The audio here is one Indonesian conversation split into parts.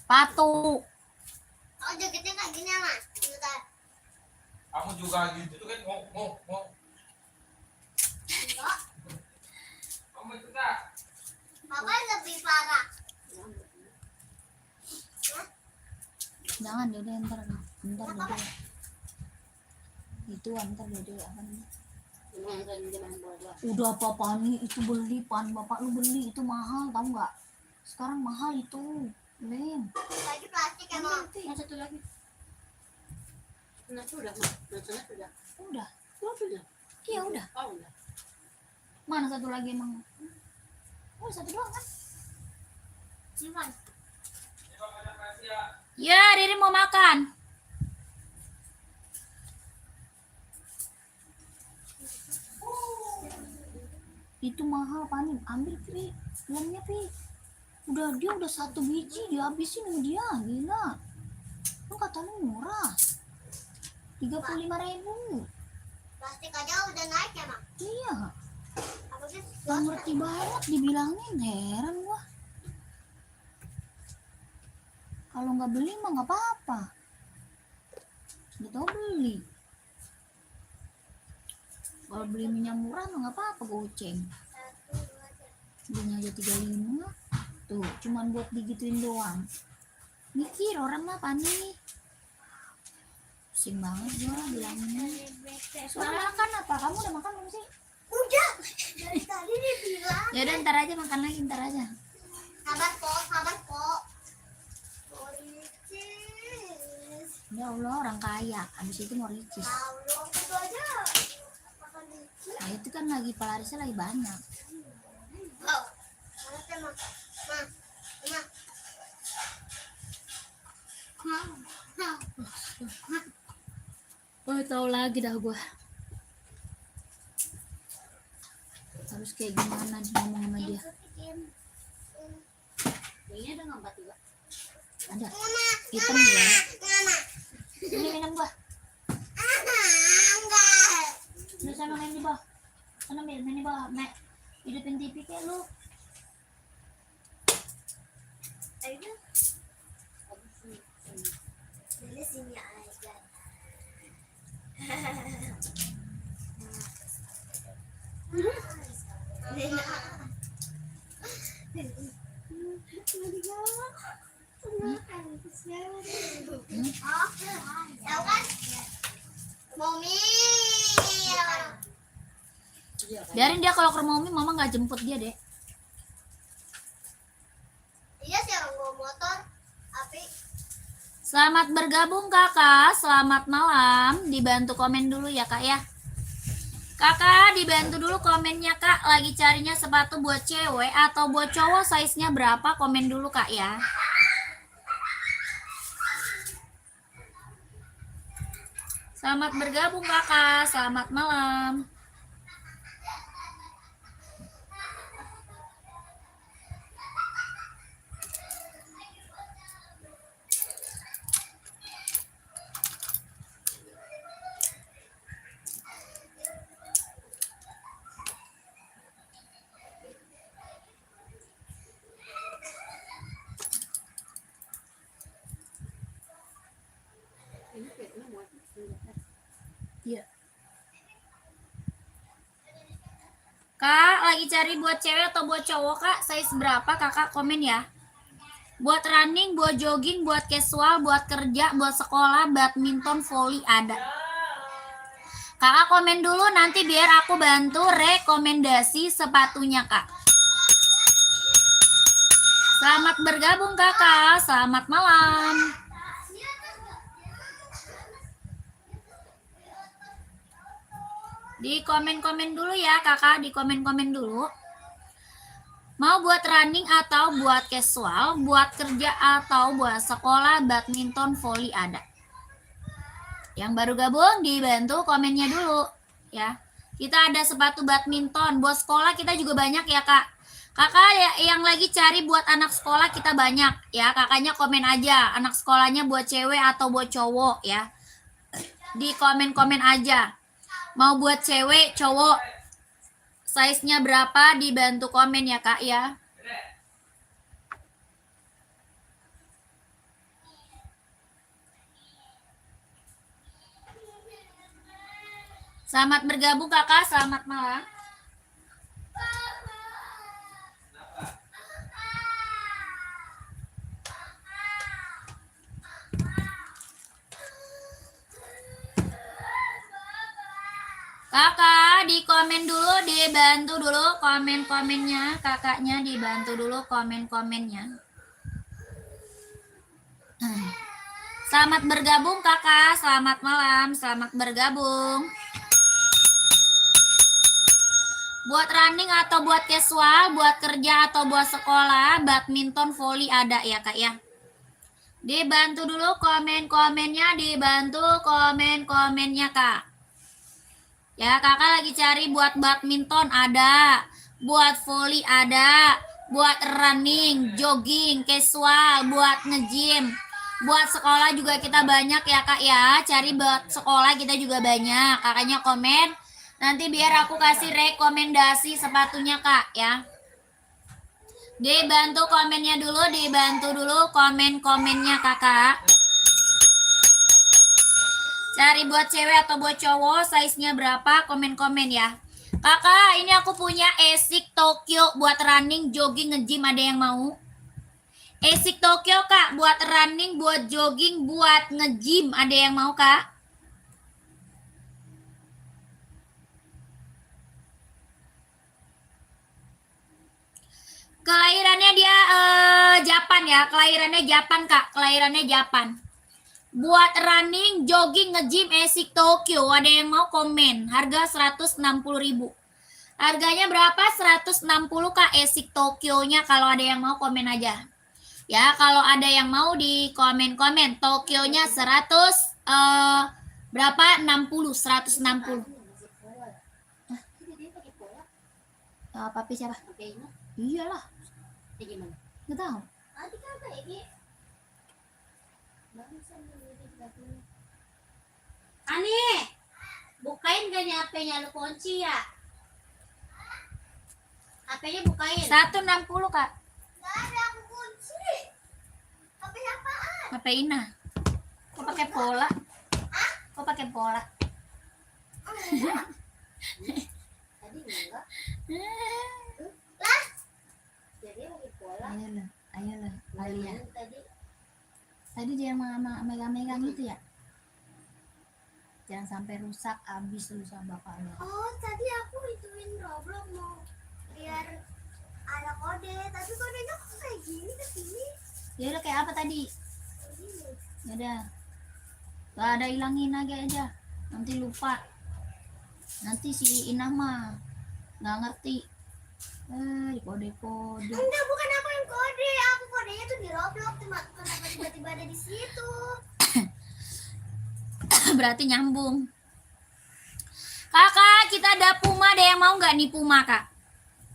Sepatu. Oh, jaketnya kayak gini ya, Mas. Bentar. Kamu juga gitu tuh kan mau. Enggak. Kamu itu enggak? Papa lebih parah. Jangan dede ntar dede. Itu ntar dede apa namanya? Udah papa nih itu beli pan bapak lu beli itu mahal tahu nggak? Sekarang mahal itu. Lem. Lagi plastik emang. Yang satu lagi. Nah, sudah. Udah. Sudah. Iya udah. Oh, udah. Mana satu lagi emang? Oh satu doang kan? Simpan. Ya, Riri mau makan. Itu mahal panik. Ambil Pi. Lemnya Pi. Dia udah 1 biji dihabisin sama dia. Gila. Lu kata lu murah. 35.000. Plastik aja udah naik ya, Mak? Iya. Apa sih? Gak ngerti banget dibilangin. Heran gua. Kalau nggak beli mah nggak apa-apa. Udah tau beli. Kalau beli minyak murah mah nggak apa-apa goceng. Belinya aja 35. Tuh, cuman buat digituin doang. Mikir orang mah panik. Pusing banget gua bilanginnya. Suara makan apa? Kamu udah makan belum sih? Udah. Dari tadi dia bilang. Ya udah ntar aja makan lagi ntar aja. Sabar kok. Ya Allah orang kaya. Habis itu mau ricis. Allah, itu aja. Makan dikit. Nah itu kan lagi pelarisnya lagi banyak. Oh. Mana teh, Mak? Oh tahu lagi dah gua. Harus kayak gimana ngomong sama dia. Ini ada ngambat juga. Ada. Hitam ya. Ini minum gua. Enggak. Lu sana main di bawah. Sana main di bawah. Mek. Hidupin TV kayak lu. Ayo. Dari sini aja. Tahu kan? Mami. Biarin dia kalau ke rumah Umi, mama nggak jemput dia deh. Iya sih orang bawa motor. Api. Selamat bergabung kakak, selamat malam. Dibantu komen dulu ya kak ya. Kakak dibantu dulu komennya kak. Lagi carinya sepatu buat cewek atau buat cowok, size-nya berapa? Komen dulu kak ya. Selamat bergabung kakak, selamat malam. Iya. Kak, lagi cari buat cewek atau buat cowok kak? Size berapa kakak? Komen ya. Buat running, buat jogging, buat casual, buat kerja, buat sekolah, badminton, volley ada. Kakak komen dulu nanti biar aku bantu rekomendasi sepatunya kak. Selamat bergabung kakak, selamat malam. Di komen-komen dulu ya kakak, di komen-komen dulu. Mau buat running atau buat casual, buat kerja atau buat sekolah, badminton, volley ada. Yang baru gabung dibantu komennya dulu ya. Kita ada sepatu badminton, buat sekolah kita juga banyak ya kak. Kakak yang lagi cari buat anak sekolah kita banyak ya. Kakaknya komen aja anak sekolahnya buat cewek atau buat cowok ya. Di komen-komen aja. Mau buat cewek, cowok, size-nya berapa dibantu komen ya kak ya. Selamat bergabung kakak, selamat malam. Kakak di komen dulu, dibantu dulu komen-komennya, kakaknya dibantu dulu komen-komennya. Selamat bergabung kakak, selamat malam, selamat bergabung. Buat running atau buat casual, buat kerja atau buat sekolah, badminton, volley ada ya kak ya. Dibantu dulu komen-komennya, dibantu komen-komennya kak. Ya kakak lagi cari buat badminton ada, buat volley ada, buat running, jogging, casual, buat nge-gym. Buat sekolah juga kita banyak ya kak ya, cari buat sekolah kita juga banyak. Kakaknya komen, nanti biar aku kasih rekomendasi sepatunya kak ya. Dibantu komennya dulu, dibantu dulu komen-komennya kakak. Cari buat cewek atau buat cowok, size-nya berapa, komen-komen ya. Kakak, ini aku punya Asics Tokyo buat running, jogging, nge-gym, ada yang mau? Asics Tokyo kak, buat running, buat jogging, buat nge-gym, ada yang mau kak? Kelahirannya dia Japan ya, kelahirannya Japan kak, kelahirannya Japan. Buat running, jogging, nge-gym, Asics Tokyo, ada yang mau komen? Harga 160.000. Harganya berapa? 160 kak Asics Tokyo-nya, kalau ada yang mau komen aja. Ya, kalau ada yang mau di komen-komen. Tokyo-nya 100 berapa? 60, 160. Papi siapa? Iyalah. Gimana? Nggak tahu. Adik apa ini? Ani, bukain gak nih HP-nya, lu kunci ya? HP-nya bukain. 160 kak. Nggak ada, aku kunci. HP apaan? HP Ina. Kok pakai pola? Kok pakai pola? Tadi enggak. Lah, Jadi lagi pola. Ayolah, ayolah, Alia. Tadi Tadi dia megang-megang itu ya. Jangan sampai rusak, habis lu sama bapaknya. oh tadi aku ituin Roblox mau biar ada kode, tapi kodenya kok kayak gini ke sini? Ya udah kayak apa tadi? Kayak gini. Ya udah. Gak ada, hilangin aja. Nanti lupa. Nanti si Inah mah nggak ngerti. Di kode-kode. Enggak, bukan aku yang kode. Aku kodenya tuh di Roblox, cuma kenapa tiba-tiba ada di situ? Berarti nyambung. Kakak, kita ada Puma, ada yang mau nggak nih Puma kak?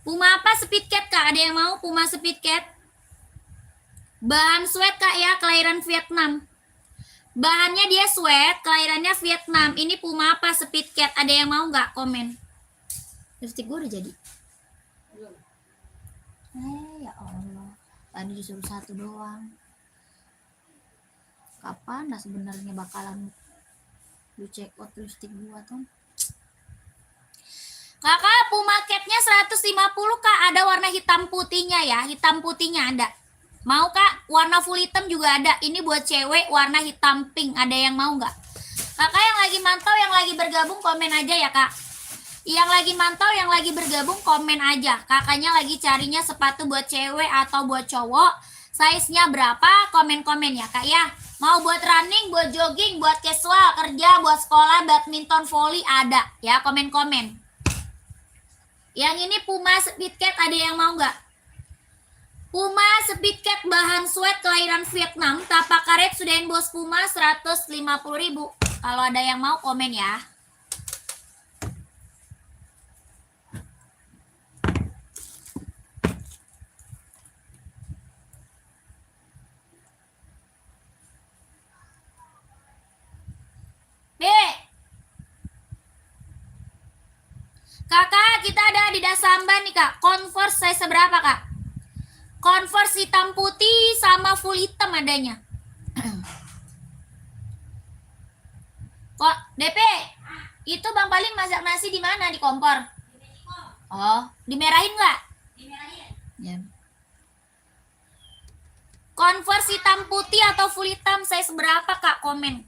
Puma apa? Speed Cat kak? Ada yang mau Puma Speed Cat? Bahan sweat kak ya, kelahiran Vietnam. Bahannya dia sweat, kelahirannya Vietnam. Ini Puma apa? Speed Cat. Ada yang mau nggak? Komen. Lipstick gue udah jadi. belum. Ya Allah. Tadi disuruh satu doang. Kapan lah sebenarnya bakalan lu check out lipstick gua tuh? Kakak, Puma Cat-nya 150 kak. Ada warna hitam putihnya ya. Hitam putihnya ada. Mau kak? Warna full hitam juga ada. Ini buat cewek warna hitam pink. Ada yang mau nggak? Kakak yang lagi mantau, yang lagi bergabung komen aja ya kak. Yang lagi mantau, yang lagi bergabung komen aja. Kakaknya lagi carinya sepatu buat cewek atau buat cowok. Size-nya berapa? Komen-komen ya kak ya. Mau buat running, buat jogging, buat casual, kerja, buat sekolah, badminton, volley ada ya, komen-komen. Yang ini Puma Speed Cat, ada yang mau nggak? Puma Speed Cat bahan sweat kelahiran Vietnam, tapak karet sudahin bos Puma 150.000. Kalau ada yang mau komen ya. Kakak, kita ada di Dasamba nih kak. Converse size seberapa kak? Converse hitam putih sama full hitam adanya. Kok DP? Itu Bang Paling masak nasi di mana? Di kompor? Oh, dimerahin nggak? Dimerahin. Ya. Converse hitam putih atau full hitam size berapa Kak? Komen.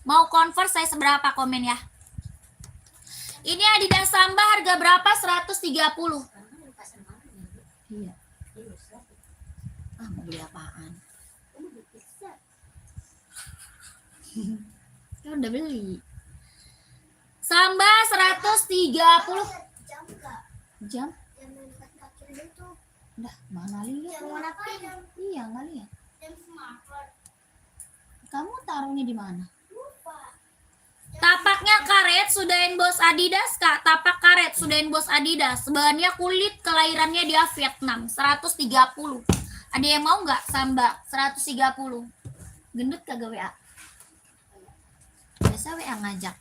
Mau converse size berapa? Komen ya. Ini Adidas Samba harga berapa? 130. Iya. Ah, mau beli apaan? Kan udah beli. Samba 130. Jam enggak? Jam? Jam yang dekat kaki lu itu. Udah, mana lihat? Jam warna pink. Iya, nggak lihat. Jam smartwatch. Kamu taruhnya di mana? Lupa. Tapaknya karet sudahin bos Adidas Kak. Tapak karet sudahin bos Adidas. Bahannya kulit, kelahirannya dia Vietnam. 130. Ada yang mau nggak Samba? 130. Gendut kagak WA? Biasa WA ngajak.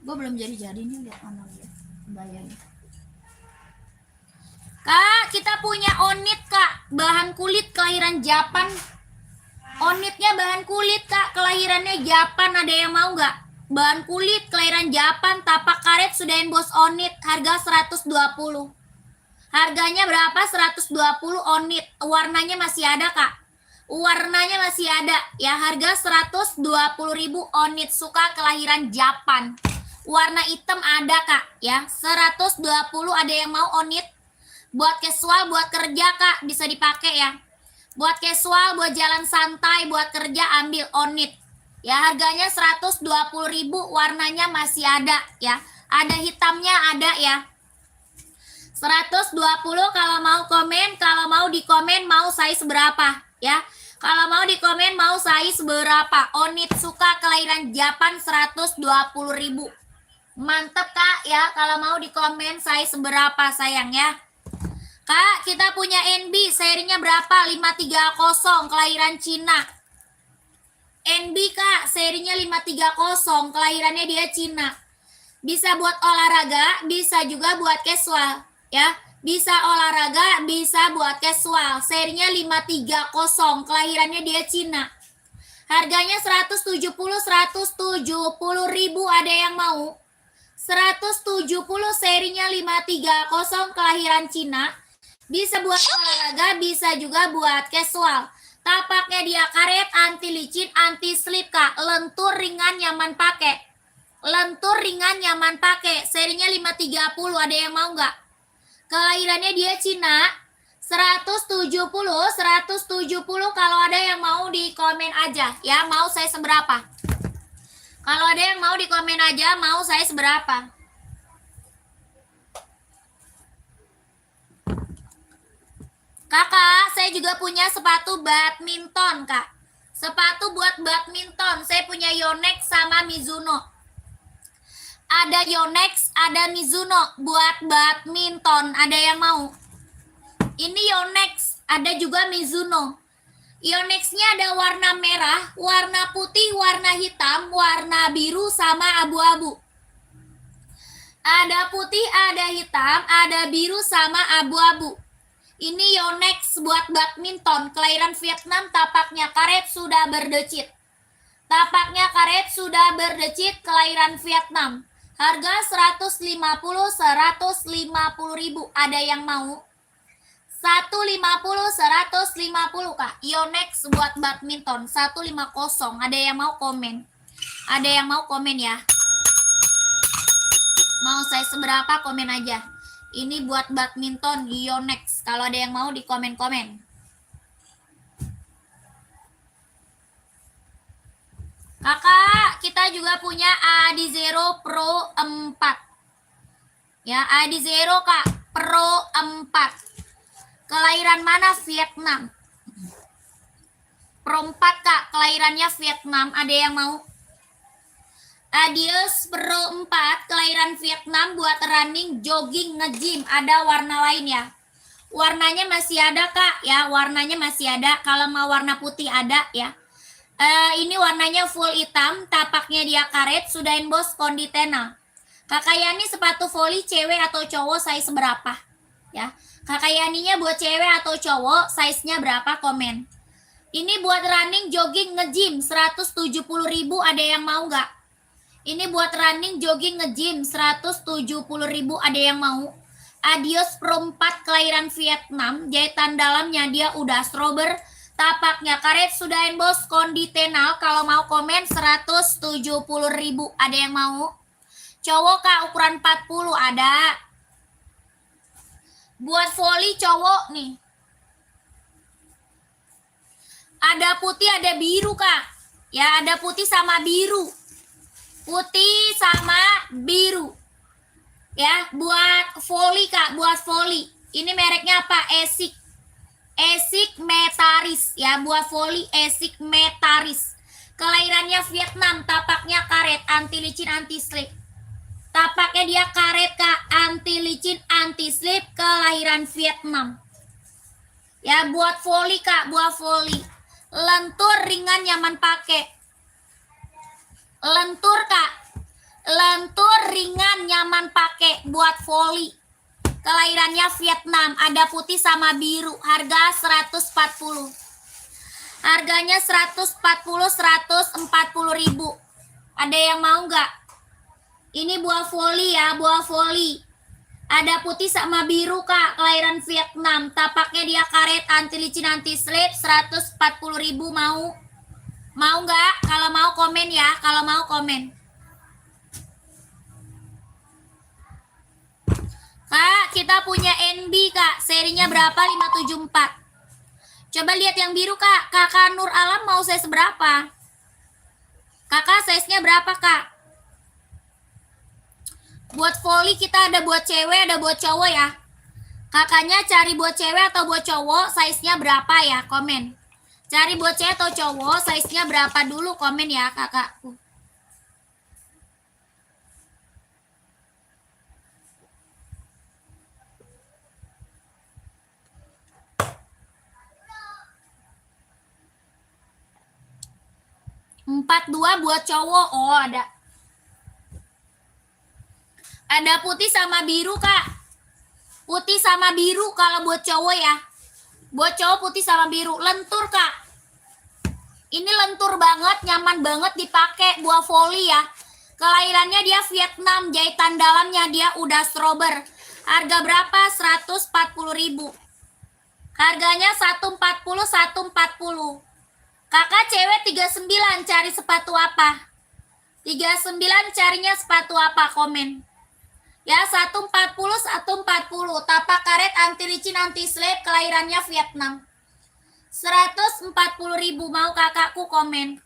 Gue belum jadi-jadi nih lihat mana lihat bayarnya. Kak, kita punya Onit Kak, bahan kulit kelahiran Japan. Onitnya bahan kulit Kak, kelahirannya Japan. Ada yang mau nggak? Bahan kulit kelahiran Japan, tapak karet sudahin bos Onit, harga 120. Harganya berapa? 120 Onit. Warnanya masih ada Kak. Warnanya masih ada ya, harga 120.000 Onit, suka kelahiran Japan. Warna hitam ada Kak ya, 120. Ada yang mau Onit? Buat casual, buat kerja Kak, bisa dipakai ya. Buat casual, buat jalan santai, buat kerja ambil Onit. Ya, harganya 120.000, warnanya masih ada ya. Ada hitamnya ada ya. 120 kalau mau komen, kalau mau di komen mau size berapa ya. Kalau mau di komen mau size berapa. Onit suka kelahiran Japan 120.000. Mantep Kak ya, kalau mau di komen size berapa sayang ya. Kak, kita punya NB, serinya berapa? 530, kelahiran Cina. NB Kak, serinya 530, kelahirannya dia Cina. Bisa buat olahraga, bisa juga buat casual ya. Bisa olahraga, bisa buat casual. Serinya 530, kelahirannya dia Cina. Harganya 170.000, ada yang mau? 170, serinya 530, kelahiran Cina. Bisa buat olahraga, bisa juga buat casual. Tapaknya dia karet, anti licin, anti slip Kak. Lentur, ringan, nyaman pakai. Lentur, ringan, nyaman pakai. Serinya 530, ada yang mau nggak? Kelahirannya dia Cina. 170 kalau ada yang mau di komen aja ya, mau saya seberapa. Kalau ada yang mau di komen aja, mau saya seberapa. Kakak, saya juga punya sepatu badminton, Kak. Sepatu buat badminton. Saya punya Yonex sama Mizuno. Ada Yonex, ada Mizuno buat badminton. Ada yang mau? Ini Yonex, ada juga Mizuno. Yonex-nya ada warna merah, warna putih, warna hitam, warna biru, sama abu-abu. Ada putih, ada hitam, ada biru, sama abu-abu. Ini Yonex buat badminton, kelahiran Vietnam, tapaknya karet, sudah berdecit. Tapaknya karet, sudah berdecit, kelahiran Vietnam. Harga 150.000, ada yang mau? 150 Kak. Yonex buat badminton 150. Ada yang mau komen? Ada yang mau komen ya? Mau saya seberapa, komen aja. Ini buat badminton Yonex. Kalau ada yang mau di komen-komen. Kakak, kita juga punya Adizero Pro 4. Ya, Adizero Kak, Pro 4. Kelahiran mana? Vietnam. Pro 4 Kak, kelahirannya Vietnam. Ada yang mau? Adios Pro 4, kelahiran Vietnam, buat running, jogging, nge-gym. Ada warna lain ya? Warnanya masih ada Kak ya, warnanya masih ada. Kalau mau warna putih ada ya. Ini warnanya full hitam, tapaknya dia karet, sudahin bos konditenal. Kakak Yani sepatu voli cewek atau cowok size berapa? Ya. Kakak Yaninya buat cewek atau cowok, size-nya berapa, komen. Ini buat running, jogging, nge-gym 170.000, ada yang mau nggak? Ini buat running, jogging, nge-gym 170.000, ada yang mau? Adios Pro 4 kelahiran Vietnam, jahitan dalamnya dia udah strober, tapaknya karet sudah emboss, konditenal. Kalau mau komen 170.000, ada yang mau? Cowok Kak ukuran 40 ada. Buat volley cowok nih. Ada putih, ada biru Kak. Ya, ada putih sama biru. Putih sama biru. Ya, buat volley Kak, buat volley. Ini mereknya apa? Esik. Esik Metaris ya, buat volley Esik Metaris. Kelahirannya Vietnam, tapaknya karet, anti licin, anti slip. Tapaknya dia karet Kak, anti licin, anti slip, kelahiran Vietnam. Ya, buat volley Kak, buat volley. Lentur, ringan, nyaman pakai. Lentur Kak. Lentur, ringan, nyaman pakai buat volley. Kelahirannya Vietnam, ada putih sama biru. Harga 140. Harganya 140.000. Ada yang mau nggak? Ini buah volley ya, buah volley. Ada putih sama biru Kak, kelahiran Vietnam. Tapaknya dia karet, anti licin, anti slip, 140.000. Mau? Mau nggak? Kalau mau komen ya, kalau mau komen. Kak, kita punya NB Kak, serinya berapa? 574. Coba lihat yang biru Kak. Kakak Nur Alam mau size berapa? Kakak size-nya berapa Kak? Buat volley kita ada buat cewek, ada buat cowok ya. Kakaknya cari buat cewek atau buat cowok, size-nya berapa ya? Komen. Cari buat cewek atau cowok, size-nya berapa dulu, komen ya kakakku. Empat dua buat cowok. Oh, ada. Ada putih sama biru Kak. Putih sama biru kalau buat cowok ya. Buat cowok putih sama biru. Lentur Kak. Ini lentur banget, nyaman banget dipakai buat volley ya. Kelahirannya dia Vietnam, jahitan dalamnya dia udah strober. Harga berapa? 140.000. Harganya 140, 140. Kakak cewek 39 cari sepatu apa? 39 carinya sepatu apa? Komen. Ya, 140, 140. Tapak karet, anti licin, anti slip, kelahirannya Vietnam. 140.000. Mau kakakku komen.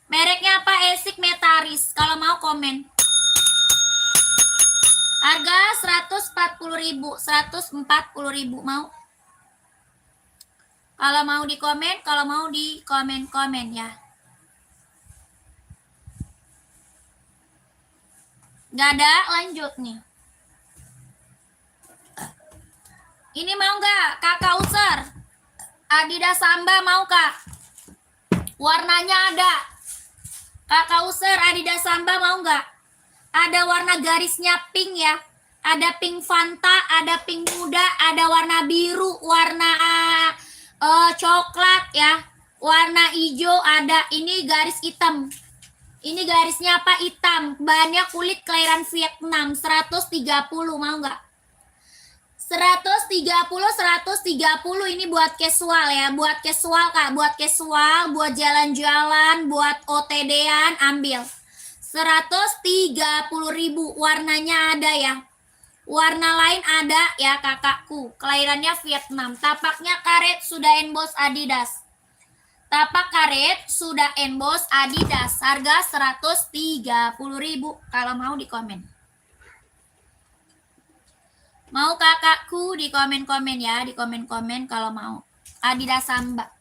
Mereknya apa? Esik Metaris. Kalau mau komen. Harga 140.000. 140.000. Mau? Kalau mau di komen, kalau mau di komen-komen ya. Gak ada, lanjut nih. Ini mau nggak kakak user? Adidas Samba mau kak? Warnanya ada. Kakak user Adidas Samba mau nggak? Ada warna garisnya pink ya. Ada pink Fanta, ada pink muda, ada warna biru, warna coklat ya. Warna hijau ada. Ini garis hitam. Ini garisnya apa? Hitam. Bahannya kulit kelahiran Vietnam. 130. Mau nggak? 130, 130. Ini buat casual ya. Buat casual Kak. Buat casual. Buat jalan-jalan. Buat OTD-an. Ambil. 130.000. Warnanya ada ya. Warna lain ada ya kakakku. Kelahirannya Vietnam. Tapaknya karet sudah emboss Adidas. Tapak karet sudah emboss Adidas. Harga 130.000. Kalau mau di komen. Mau kakakku di komen-komen ya. Di komen-komen kalau mau. Adidas Samba.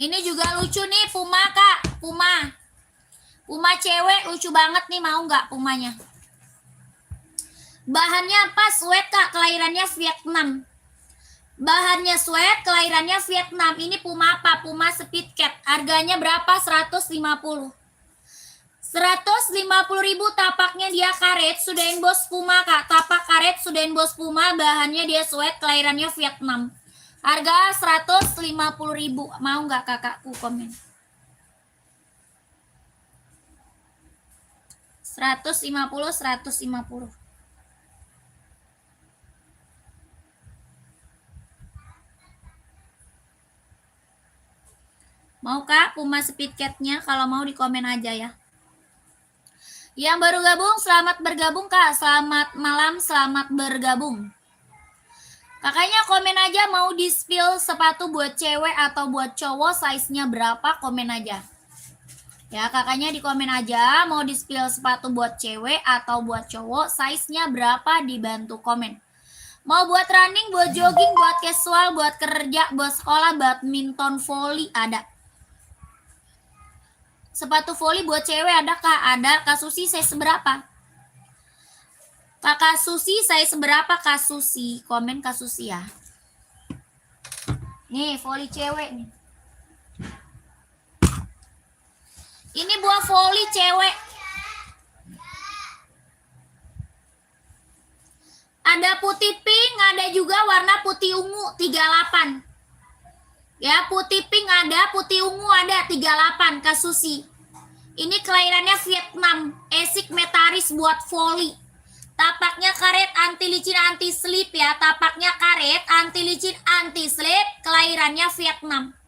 Ini juga lucu nih Puma Kak. Puma. Puma cewek lucu banget nih. Mau nggak Pumanya? Bahannya apa? Sweat Kak. Kelahirannya Vietnam. Bahannya sweat, kelahirannya Vietnam. Ini Puma apa? Puma Speed Cat. Harganya berapa? 150. 150.000. Tapaknya dia karet. Sudah emboss Puma Kak. Tapak karet sudah emboss Puma. Bahannya dia sweat, kelahirannya Vietnam. Harga 150.000. Mau nggak kakakku komen? 150. Mau kak Puma Speed Cat-nya? Kalau mau di komen aja ya. Yang baru gabung, selamat bergabung kak. Selamat malam, selamat bergabung. Kakaknya komen aja mau di spill sepatu buat cewek atau buat cowok, size-nya berapa, komen aja. Ya kakaknya di komen aja mau di spill sepatu buat cewek atau buat cowok, size-nya berapa, dibantu komen. Mau buat running, buat jogging, buat casual, buat kerja, buat sekolah, badminton, volley ada. Sepatu volley buat cewek ada kak? Ada. Kak Susi saya seberapa? Kakak Susi saya seberapa Kak Susi? Komen Kak Susi ya. Nih volley cewek nih. Ini buat volley cewek. Ada putih pink, ada juga warna putih ungu 38. Ya, putih pink ada, putih ungu ada 38 Kak Susi. Ini kelahirannya Vietnam, Esik Metaris buat volley. Tapaknya karet, anti licin, anti slip ya. Tapaknya karet, anti licin, anti slip, kelahirannya Vietnam.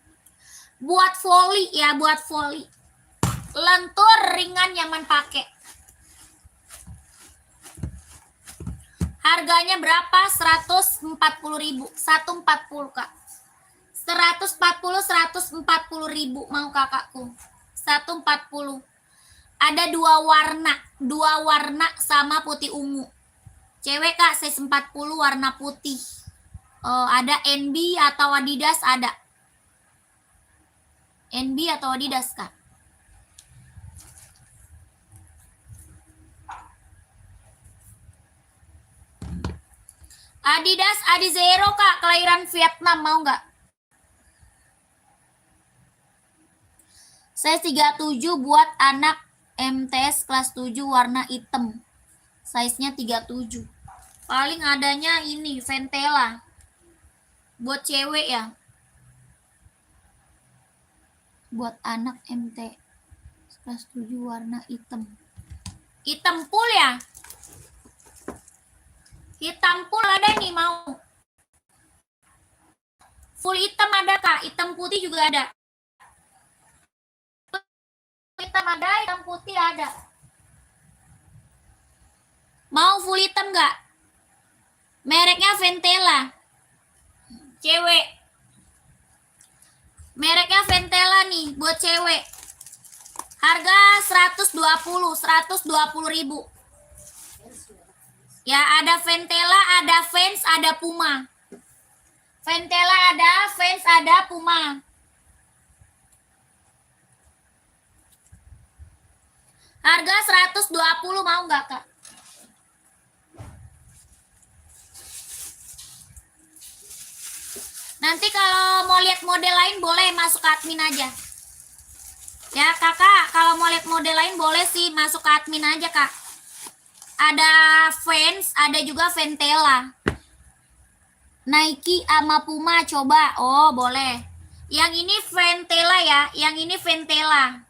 Buat volley ya, buat volley. Lentur, ringan, nyaman pakai. Harganya berapa? 140.000. 140 Kak. 140.000 mau kakakku. 140. Ada dua warna sama putih ungu. Cewek kak size 40 warna putih. Ada NB atau Adidas ada. NB atau Adidas kak. Adidas Adizero kak, kelahiran Vietnam, mau nggak? Saya 37 buat anak MTS kelas 7 warna hitam. Size-nya 37. Paling adanya ini Ventela. Buat cewek ya. Buat anak MT kelas 7 warna hitam. Hitam full ya? Hitam full ada nih mau. Full hitam ada kak, hitam putih juga ada. Hitam ada, hitam putih ada. Mau full hitam nggak? Mereknya Ventela. Cewek. Mereknya Ventela nih buat cewek. Harga 120.000. Ya, ada Ventela, ada Vans, ada Puma. Ventela ada, Vans ada, Puma. Harga 120 mau nggak kak? Nanti kalau mau lihat model lain boleh masuk ke admin aja. Ya kakak, kalau mau lihat model lain boleh sih masuk ke admin aja kak. Ada Vans, ada juga Ventela. Nike sama Puma coba. Oh boleh. Yang ini Ventela ya, yang ini Ventela.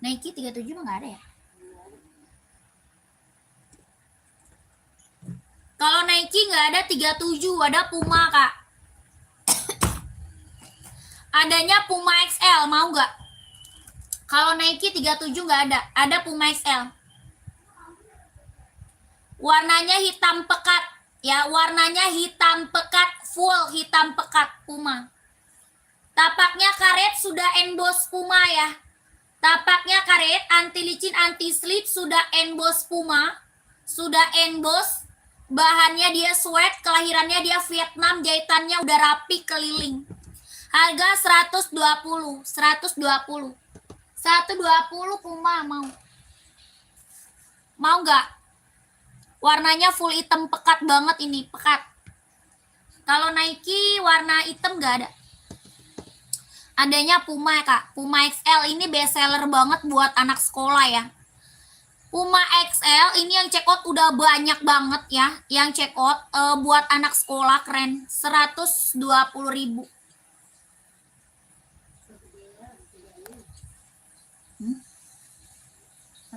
Nike 37 mah nggak ada ya? Kalau Nike nggak ada 37, ada Puma kak. Adanya Puma XL, mau nggak? Kalau Nike 37 nggak ada Puma XL. Warnanya hitam pekat, ya warnanya hitam pekat, full hitam pekat Puma. Tapaknya karet, sudah emboss Puma ya. Tapaknya karet, anti licin, anti slip, sudah emboss Puma. Sudah emboss. Bahannya dia sweat, kelahirannya dia Vietnam, jahitannya udah rapi keliling. Harga 120. 120 Puma mau. Mau nggak? Warnanya full hitam pekat banget ini, pekat. Kalau Nike warna hitam nggak ada. Adanya Puma kak, Puma XL ini best seller banget buat anak sekolah ya. Puma XL ini yang check out udah banyak banget ya. Yang check out buat anak sekolah keren. 120.000.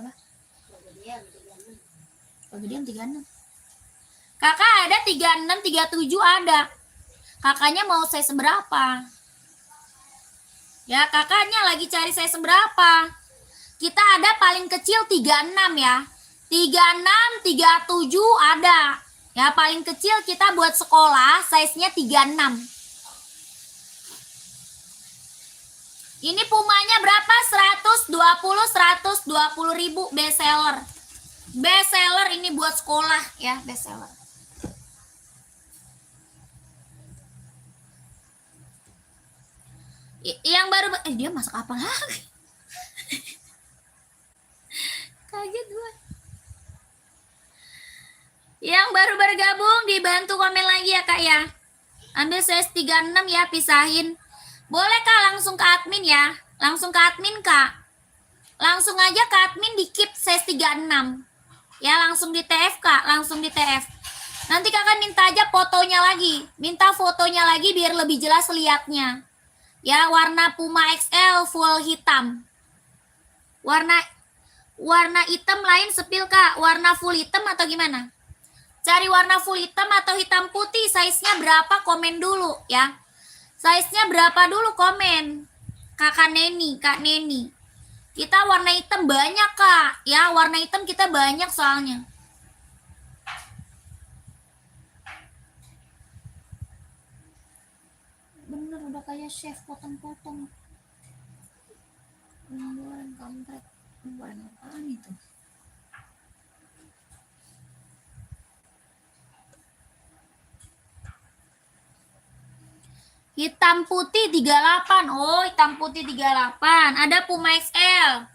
Apa? Kegedean 36. Kakak ada 36, 37 ada. Kakaknya mau size seberapa? Ya, kakaknya lagi cari size seberapa? Kita ada paling kecil 36 ya. 36, 37 ada. Ya, paling kecil kita buat sekolah size-nya 36. Ini Pumanya berapa? 120.000 best seller. Best seller ini buat sekolah ya, best seller. Yang baru dia masak apa lagi? Kaget gue. Yang baru bergabung dibantu komen lagi ya Kak ya. Ambil size 36 ya, pisahin. Boleh Kak langsung ke admin ya. Langsung ke admin Kak. Langsung aja ke admin di keep size 36. Ya langsung di TF Kak, langsung di TF. Nanti Kakak minta aja fotonya lagi. Minta fotonya lagi biar lebih jelas lihatnya. Ya, warna Puma XL full hitam. Warna hitam lain sepil Kak. Warna full hitam atau gimana? Cari warna full hitam atau hitam putih. Size-nya berapa? Komen dulu ya. Size-nya berapa dulu komen. Kakak Neni, Kak Neni. Kita warna hitam banyak Kak. Ya, warna hitam kita banyak soalnya. Bener udah kayak chef potong-potong. Goreng kampret. Goreng apaan itu? Hitam putih 38. Oh, hitam putih 38. Ada Puma XL.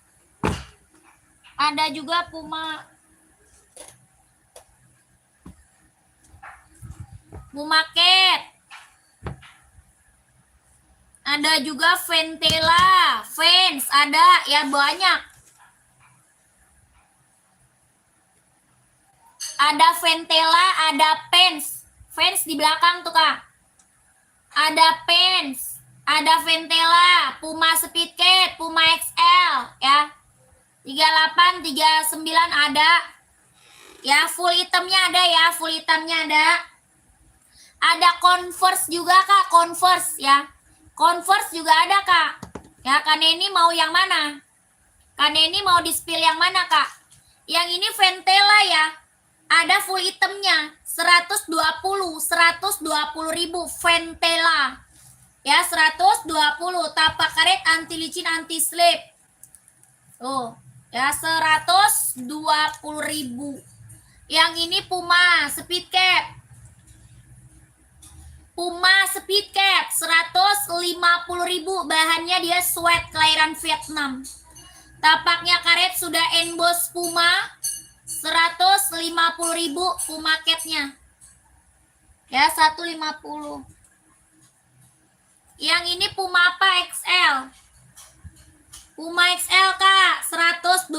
Ada juga Puma Cat. Ada juga Ventela, Vans, ada ya banyak. Ada Ventela, ada Pants. Vans di belakang tuh Kak. Ada Pants, ada Ventela, Puma Speedcat, Puma XL ya. 38, 39 ada. Ya, full hitamnya ada ya, full hitamnya ada. Ada Converse juga Kak, Converse ya. Converse juga ada Kak. Ya, Kak Neni mau yang mana? Kak Neni mau di-spill yang mana Kak? Yang ini Ventela ya. Ada full hitamnya. 120.000 Ventela. Ya, 120. Tapak karet anti licin, anti slip. Tuh, ya 120.000. Yang ini Puma Speedcat. Puma Speedcat 150.000. Bahannya dia sweat kelahiran Vietnam. Tapaknya karet sudah emboss Puma. 150.000 Puma Catnya. Ya 150. Yang ini Puma apa XL? Puma XL Kak 120.000.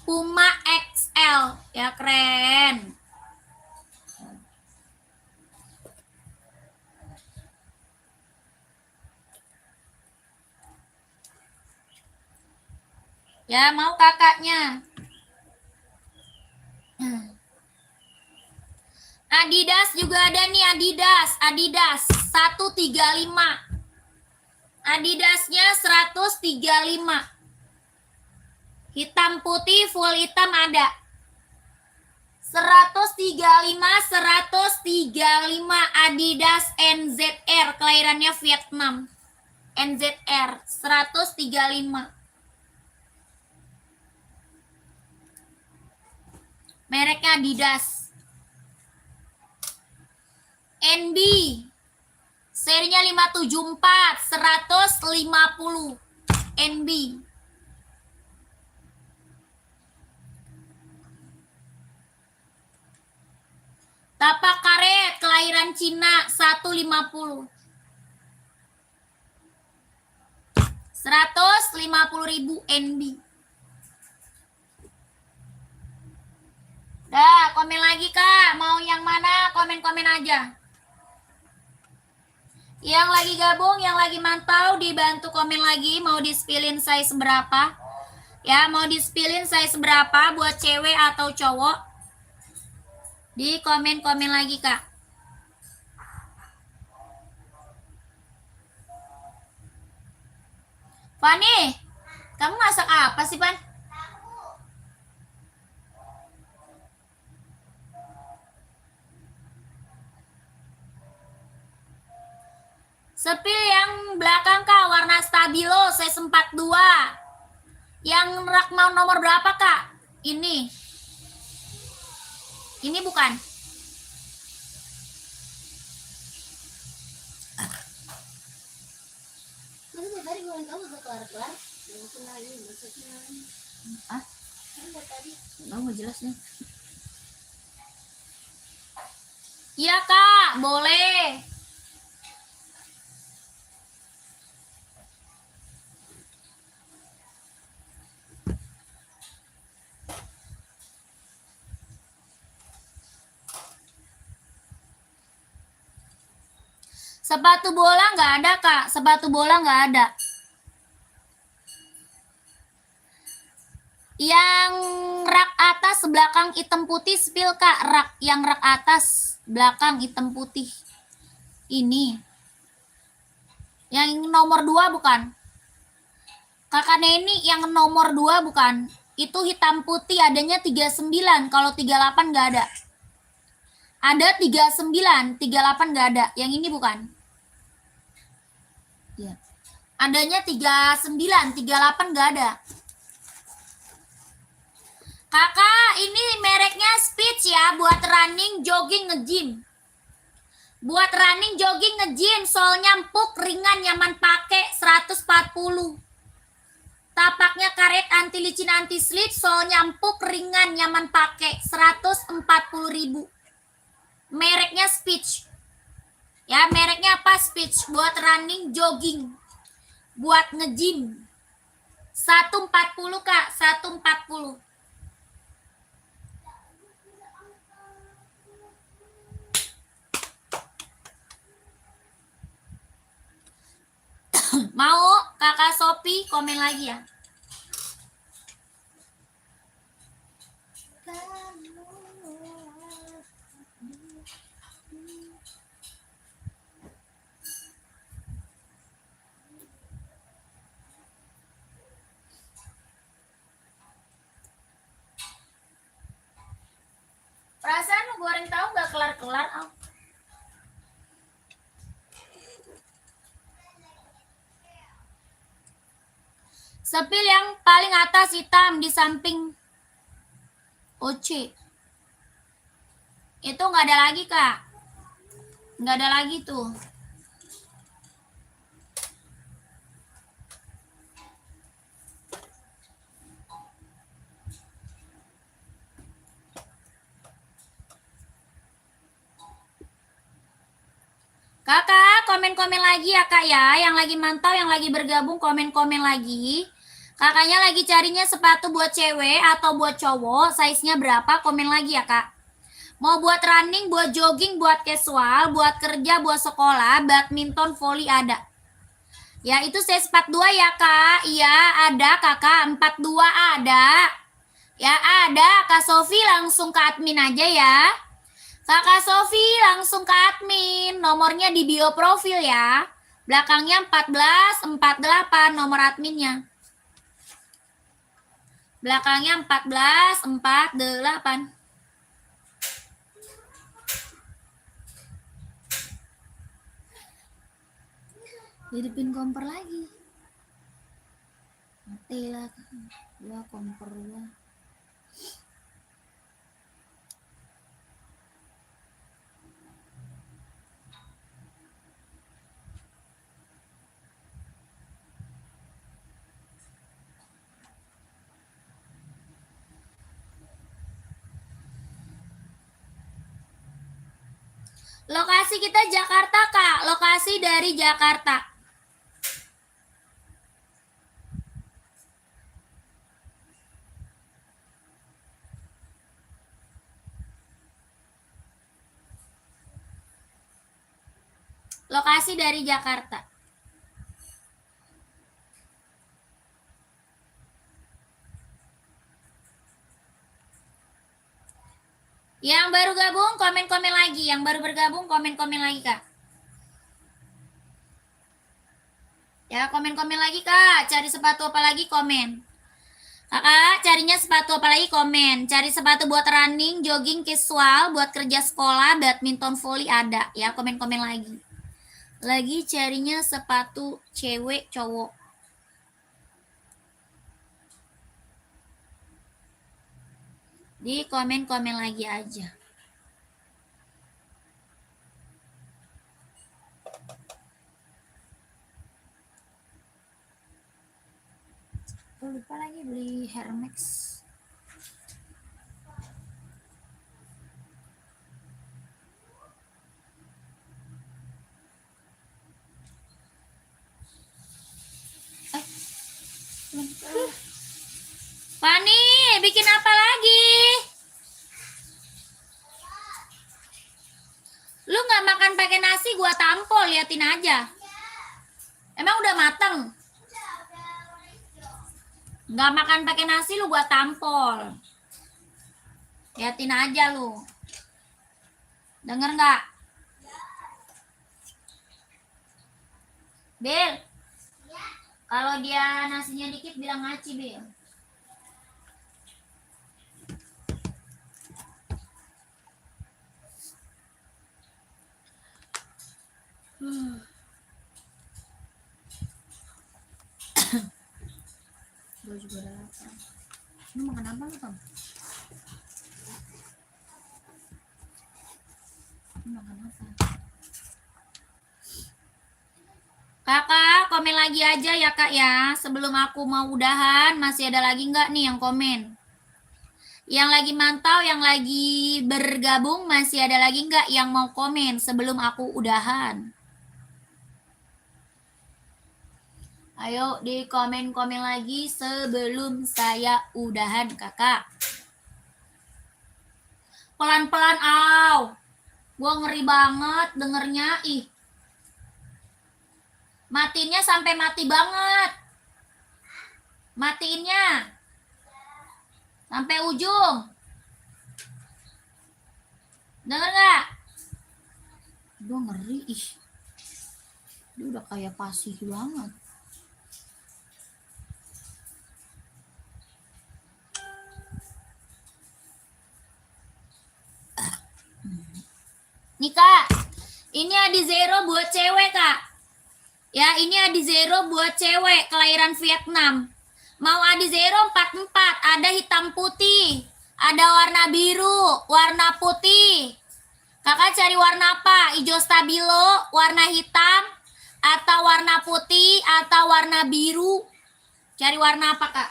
Puma XL ya, keren. Ya, mau kakaknya. Adidas juga ada nih, Adidas 135. Adidasnya 135. Hitam putih, full hitam ada. 135 Adidas NZR, kelahirannya Vietnam. NZR 135. Mereknya Adidas. NB serinya 574 150 NB. Tapak karet kelahiran Cina 150. 150.000 NB. Dah, komen lagi Kak. Mau yang mana? Komen-komen aja. Yang lagi gabung, yang lagi mantau, dibantu komen lagi. Mau di-spillin size berapa? Ya, mau di-spillin size berapa buat cewek atau cowok? Di komen-komen lagi Kak. Fani, kamu masak apa sih, Pan? Sepil yang belakang Kak, warna stabilo, size 42. Yang rak mau nomor berapa Kak? Ini. Ini bukan. Masa tadi gue kamu udah kelar-kelar? Mungkin lagi, maksudnya. Ah? Kan tadi. Nggak jelas nih. Iya Kak, boleh. Sepatu bola nggak ada Kak, sepatu bola nggak ada. Yang rak atas belakang hitam putih spill Kak, yang rak atas belakang hitam putih. Ini. Yang nomor 2 bukan? Kakak Neni yang nomor 2 bukan? Itu hitam putih adanya 39, kalau 38 nggak ada. Ada 39, 38 nggak ada. Yang ini bukan? Ya. Adanya 39, 38 nggak ada. Kakak, ini mereknya Speech ya, buat running, jogging, nge-gym. Buat running, jogging, nge-gym, solnya empuk, ringan, nyaman pakai, 140. Tapaknya karet, anti licin, anti slip, solnya empuk, ringan, nyaman pakai, 140.000. Mereknya Speech. Ya, mereknya apa? Speech, buat running, jogging, buat nge-gym. 140 Kak, 140. Mau Kakak Sophie komen lagi ya? Perasaan lu goreng tahu gak kelar-kelar? Oh. Sepil yang paling atas hitam di samping OC. Itu nggak ada lagi Kak. Nggak ada lagi tuh. Kakak, komen-komen lagi ya Kak ya. Yang lagi mantau, yang lagi bergabung, komen-komen lagi. Kakaknya lagi carinya sepatu buat cewek atau buat cowok. Size-nya berapa? Komen lagi ya Kak. Mau buat running, buat jogging, buat casual, buat kerja, buat sekolah, badminton, volley ada. Ya itu size 42 ya Kak. Iya ada Kakak, 42 ada. Ya ada, Kak Sofi langsung ke admin aja ya. Kakak Sofi langsung ke admin, nomornya di bio profil ya. Belakangnya 1448 nomor adminnya. Belakangnya 1448. Hidupin kompor lagi. Mati lah, dua kompor dua. Lokasi kita Jakarta Kak, lokasi dari Jakarta. Lokasi dari Jakarta. Yang baru gabung komen-komen lagi. Yang baru bergabung komen-komen lagi, Kak. Ya, komen-komen lagi, Kak. Cari sepatu apa lagi, komen. Kakak, carinya sepatu apa lagi, komen. Cari sepatu buat running, jogging, casual, buat kerja sekolah, badminton, volley ada. Ya, komen-komen lagi. Lagi carinya sepatu cewek, cowok. Di komen-komen lagi aja. Lupa lagi beli Hermes. Fani, bikin apa lagi? Lu nggak makan pakai nasi, gua tampol, liatin aja. Emang udah mateng? Nggak makan pakai nasi, lu gua tampol. Liatin aja lu. Denger nggak? Bil, kalau dia nasinya dikit bilang ngaci, Bil. Gue juga udah lapar. Lu makan apa lu, Tom? Lu makan apa? Kakak, komen lagi aja ya, Kak, ya. Sebelum aku mau udahan, masih ada lagi nggak nih yang komen? Yang lagi mantau, yang lagi bergabung, masih ada lagi nggak yang mau komen sebelum aku udahan? Ayo di komen-komen lagi sebelum saya udahan, Kakak. Pelan-pelan, aw. Gua ngeri banget dengernya, ih. Matiinnya sampai mati banget. Matiinnya. Sampai ujung. Denger gak? Gue ngeri, ih. Dia udah kayak pasih banget. Nih, Kak. Ini Adi Zero buat cewek, Kak. Ya, ini Adi Zero buat cewek kelahiran Vietnam. Mau Adi Zero 44, ada hitam putih, ada warna biru, warna putih. Kakak cari warna apa? Hijau stabilo, warna hitam, atau warna putih, atau warna biru. Cari warna apa, Kak?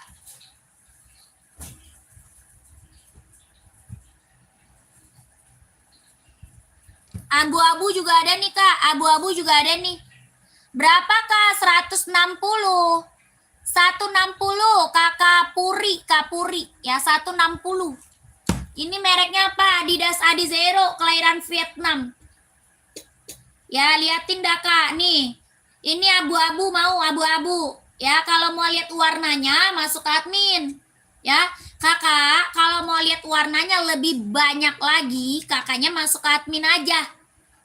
Abu-abu juga ada nih, Kak. Abu-abu juga ada nih. Berapa, Kak? 160. 160, Kakak Puri, Kak Puri. Ya, 160. Ini mereknya apa? Adidas Adi Zero, kelahiran Vietnam. Ya, liatin dah, Kak. Nih. Ini abu-abu, mau abu-abu. Ya, kalau mau lihat warnanya, masuk ke admin. Ya, Kakak, kalau mau lihat warnanya lebih banyak lagi, kakaknya masuk ke admin aja.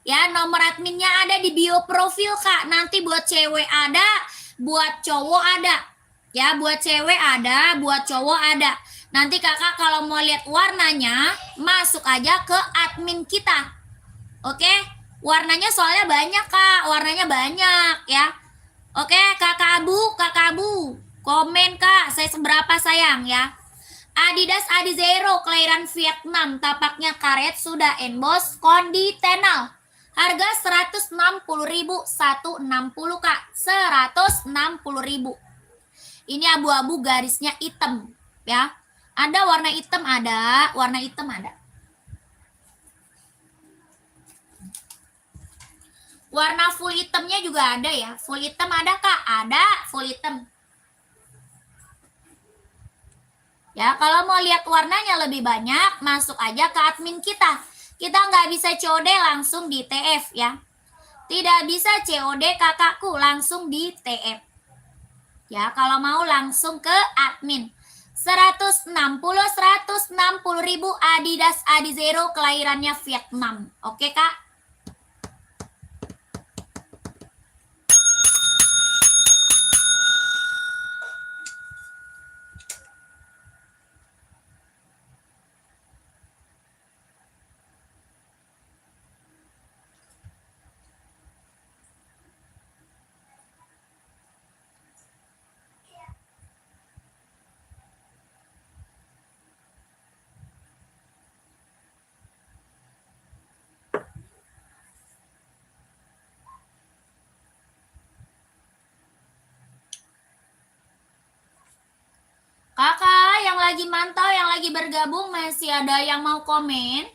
Ya, nomor adminnya ada di bio profil, Kak. Nanti buat cewek ada, buat cowok ada. Ya, buat cewek ada, buat cowok ada. Nanti kakak kalau mau lihat warnanya, masuk aja ke admin kita. Oke? Warnanya soalnya banyak, Kak. Warnanya banyak, ya. Oke, Kakak Abu. Komen, Kak. Saya seberapa sayang, ya. Adidas Adi Zero, kelahiran Vietnam. Tapaknya karet, sudah emboss, kondisional. Harga 160.000, 160, Kak. 160.000. Ini abu-abu, garisnya hitam, ya. Ada warna hitam, ada. Warna hitam ada. Warna full hitamnya juga ada, ya. Full hitam ada, Kak? Ada full hitam. Ya, kalau mau lihat warnanya lebih banyak, masuk aja ke admin kita. Kita nggak bisa COD langsung di TF, ya. Tidak bisa COD kakakku, langsung di TM. Ya, kalau mau langsung ke admin. 160 ribu Adidas Adizero, kelahirannya Vietnam. Oke, Kak? Kakak yang lagi mantau, yang lagi bergabung, masih ada yang mau komen?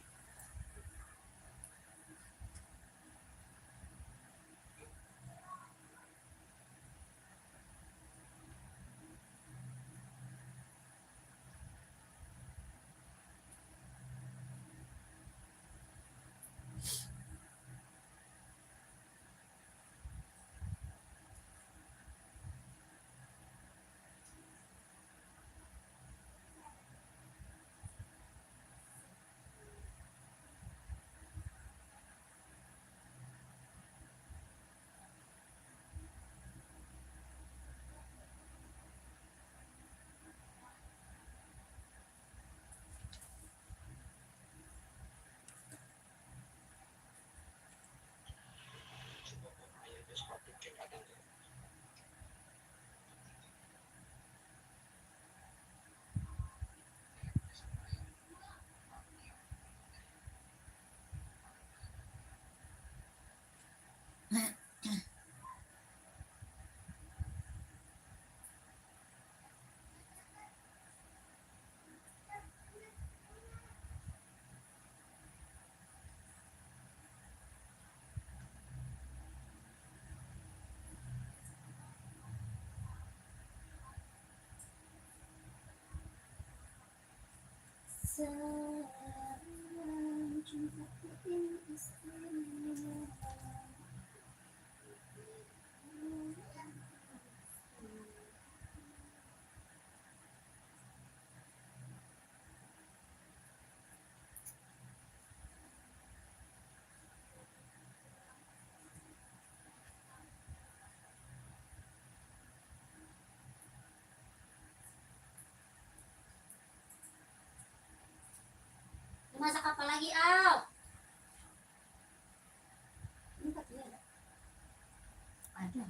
Masak apa lagi, Al? Ini pakai ada. Ada.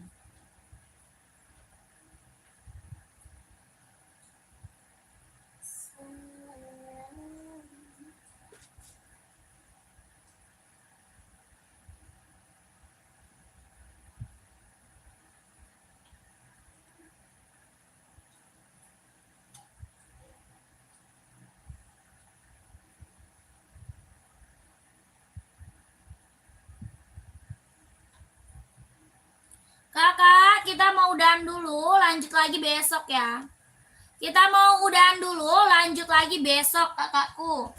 Kakak, kita mau udahan dulu, lanjut lagi besok ya. Kita mau udahan dulu, lanjut lagi besok kakakku.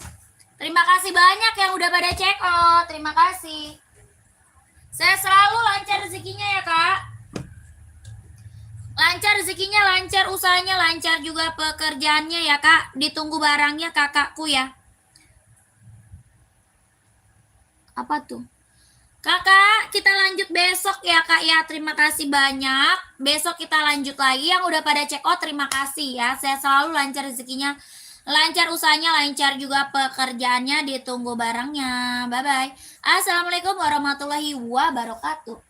Terima kasih banyak yang udah pada check out. Terima kasih. Saya selalu lancar rezekinya ya, Kak. Lancar rezekinya, lancar usahanya, lancar juga pekerjaannya ya, Kak. Ditunggu barangnya kakakku ya. Apa tuh? Kakak, kita lanjut besok ya, Kak ya. Terima kasih banyak. Besok kita lanjut lagi. Yang udah pada check out, terima kasih ya. Saya selalu lancar rezekinya, lancar usahanya, lancar juga pekerjaannya. Ditunggu barangnya. Bye-bye. Assalamualaikum warahmatullahi wabarakatuh.